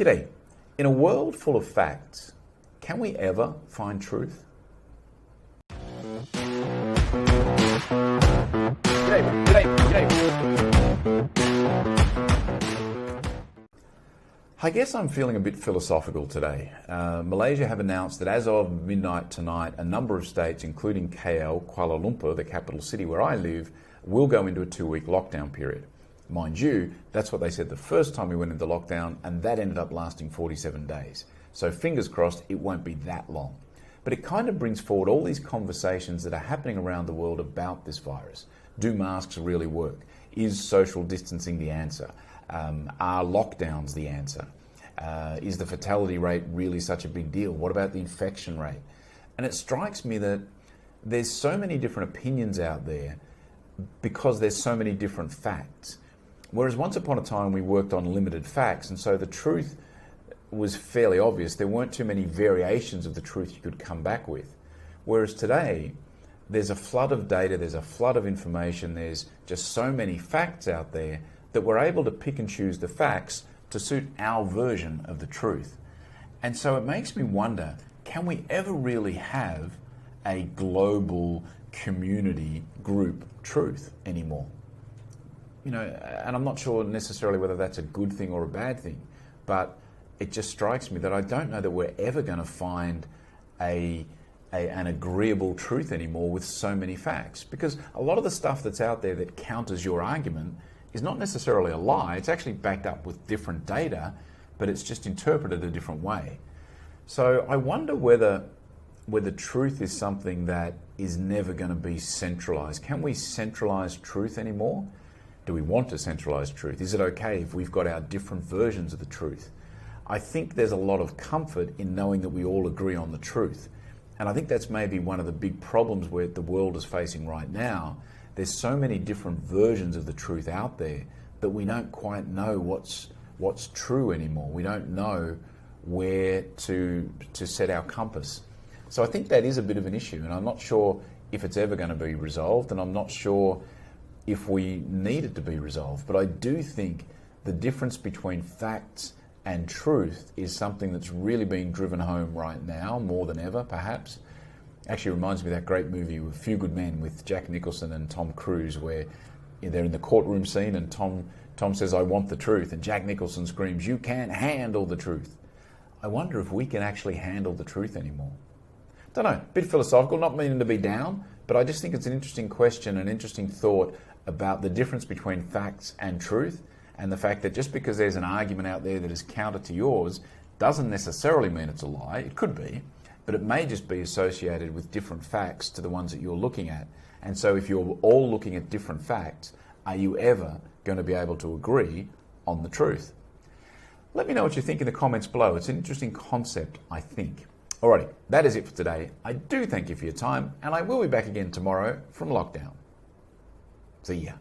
G'day. In a world full of facts, can we ever find truth? I guess I'm feeling a bit philosophical today. Malaysia have announced that as of midnight tonight, a number of states, including KL, Kuala Lumpur, the capital city where I live, will go into a 2-week lockdown period. Mind you, that's what they said the first time we went into lockdown, and that ended up lasting 47 days. So fingers crossed it won't be that long. But it kind of brings forward all these conversations that are happening around the world about this virus. Do masks really work? Is social distancing the answer? Are lockdowns the answer? Is the fatality rate really such a big deal? What about the infection rate? And it strikes me that there's so many different opinions out there because there's so many different facts. Whereas once upon a time we worked on limited facts, and so the truth was fairly obvious. There weren't too many variations of the truth you could come back with. Whereas today, there's a flood of data, there's a flood of information, there's just so many facts out there that we're able to pick and choose the facts to suit our version of the truth. And so it makes me wonder, can we ever really have a global community group truth anymore? You know, and I'm not sure necessarily whether that's a good thing or a bad thing, but it just strikes me that I don't know that we're ever going to find an agreeable truth anymore with so many facts, because a lot of the stuff that's out there that counters your argument is not necessarily a lie. It's actually backed up with different data, but it's just interpreted a different way. So I wonder whether truth is something that is never going to be centralized. Can we centralize truth anymore? Do we want to centralize truth? Is it okay if we've got our different versions of the truth? I think there's a lot of comfort in knowing that we all agree on the truth. And I think that's maybe one of the big problems where the world is facing right now. There's so many different versions of the truth out there that we don't quite know what's true anymore. We don't know where to set our compass. So I think that is a bit of an issue, and I'm not sure if it's ever going to be resolved, and I'm not sure if we need it to be resolved. But I do think the difference between facts and truth is something that's really being driven home right now, more than ever, perhaps. Actually reminds me of that great movie, A Few Good Men, with Jack Nicholson and Tom Cruise, where they're in the courtroom scene and Tom says, "I want the truth," and Jack Nicholson screams, "You can't handle the truth." I wonder if we can actually handle the truth anymore. Don't know, bit philosophical, not meaning to be down, but I just think it's an interesting question, an interesting thought about the difference between facts and truth, and the fact that just because there's an argument out there that is counter to yours doesn't necessarily mean it's a lie. It could be, but it may just be associated with different facts to the ones that you're looking at. And so if you're all looking at different facts, are you ever going to be able to agree on the truth? Let me know what you think in the comments below. It's an interesting concept, I think. Alrighty, that is it for today. I do thank you for your time, and I will be back again tomorrow from lockdown. See ya.